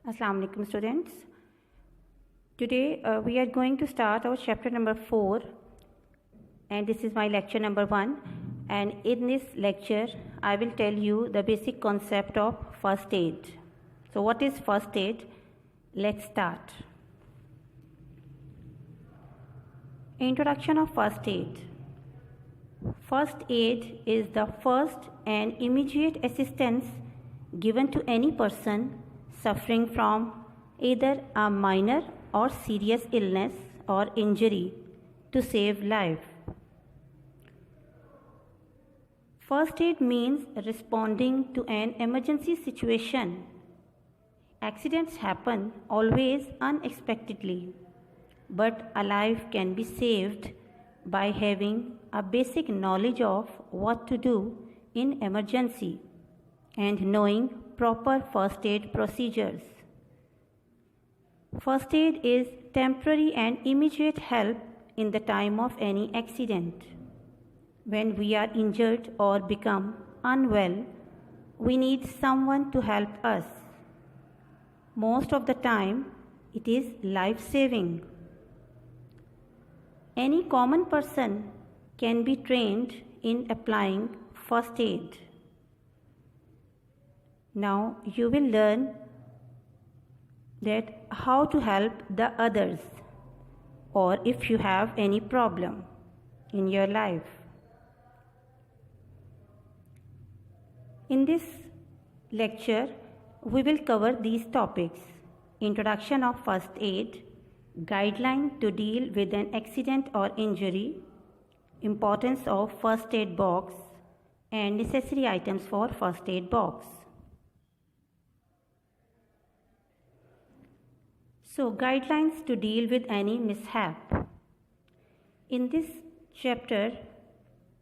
Assalamu alaikum students. Today we are going to start our chapter number 4 and this is my lecture number 1, and in this lecture I will tell you the basic concept of first aid. So what is first aid? Let's start. Introduction of first aid. First aid is the first and immediate assistance given to any person suffering from either a minor or serious illness or injury to save life. First aid means responding to an emergency situation. Accidents happen always unexpectedly, but a life can be saved by having a basic knowledge of what to do in emergency and knowing proper first aid procedures. First aid is temporary and immediate help in the time of any accident. When we are injured or become unwell, we need someone to help us. Most of the time, it is life-saving. Any common person can be trained in applying first aid. Now you will learn that how to help the others, or if you have any problem in your life. In this lecture, we will cover these topics: introduction of first aid, guideline to deal with an accident or injury, importance of first aid box, and necessary items for first aid box. So, guidelines to deal with any mishap. In this chapter,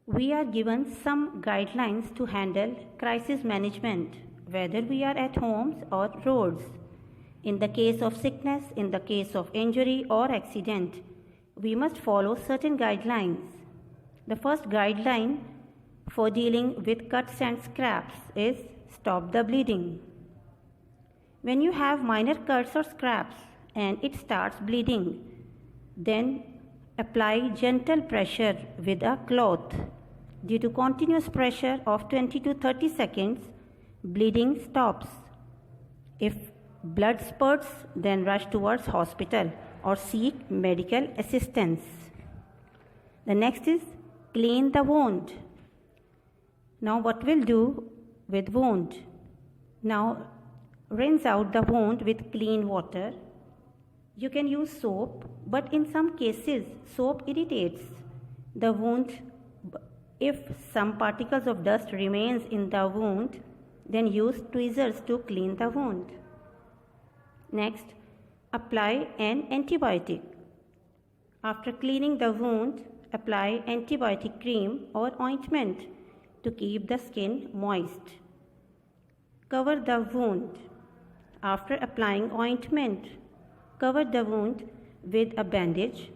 we are given some guidelines to handle crisis management, whether we are at homes or roads. In the case of sickness, in the case of injury or accident, we must follow certain guidelines. The first guideline for dealing with cuts and scrapes is stop the bleeding. When you have minor cuts or scrapes and it starts bleeding, then apply gentle pressure with a cloth. Due to continuous pressure of 20 to 30 seconds, bleeding stops. If blood spurts, then rush towards hospital or seek medical assistance. The next is clean the wound. Now what we'll do with wound? Now rinse out the wound with clean water. You can use soap, but in some cases soap irritates the wound. If some particles of dust remains in the wound, then use tweezers to clean the wound. Next, apply an antibiotic. After cleaning the wound, apply antibiotic cream or ointment to keep the skin moist. Cover the wound. After applying ointment, cover the wound with a bandage.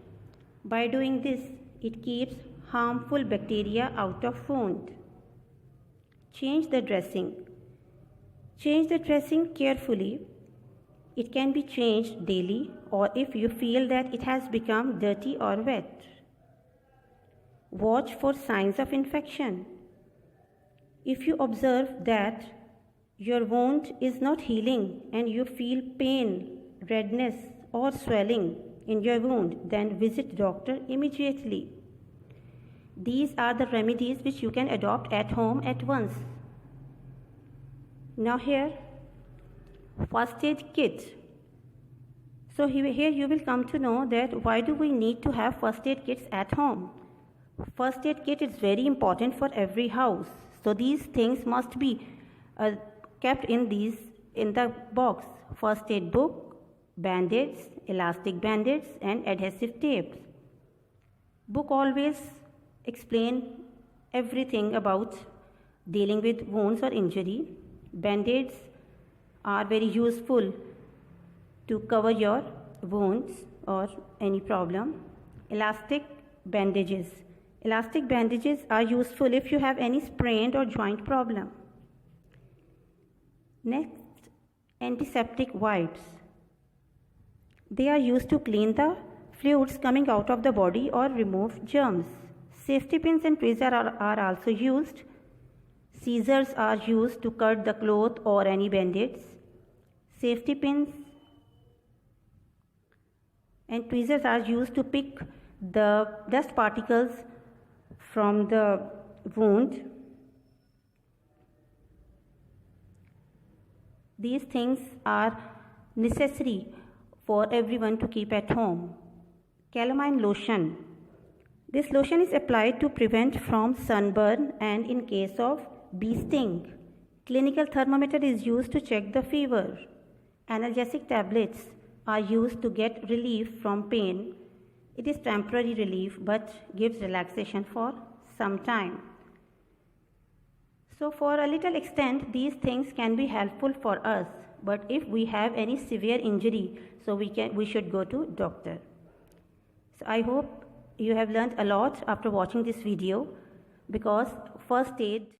By doing this, it keeps harmful bacteria out of wound. Change the dressing. Change the dressing carefully. It can be changed daily, or if you feel that it has become dirty or wet. Watch for signs of infection. If you observe that your wound is not healing and you feel pain, redness, or swelling in your wound, then visit doctor immediately. These are the remedies which you can adopt at home at once. Now here, first aid kit. So here you will come to know that why do we need to have first aid kits at home. First aid kit is very important for every house. So these things must be kept in the box: first aid book, band-aids, elastic band-aids, and adhesive tapes. Book always explain everything about dealing with wounds or injury. Band-aids are very useful to cover your wounds or any problem. Elastic bandages. Elastic bandages are useful if you have any sprained or joint problem. Next, antiseptic wipes. They are used to clean the fluids coming out of the body or remove germs. Safety pins and tweezers are also used. Scissors are used to cut the cloth or any bandage. Safety pins and tweezers are used to pick the dust particles from the wound. These things are necessary for everyone to keep at home. Calamine lotion. This lotion is applied to prevent from sunburn and in case of bee sting. Clinical thermometer is used to check the fever. Analgesic tablets are used to get relief from pain. It is temporary relief but gives relaxation for some time. So for a little extent, these things can be helpful for us. But if we have any severe injury, so we should go to doctor. So I hope you have learned a lot after watching this video, because first aid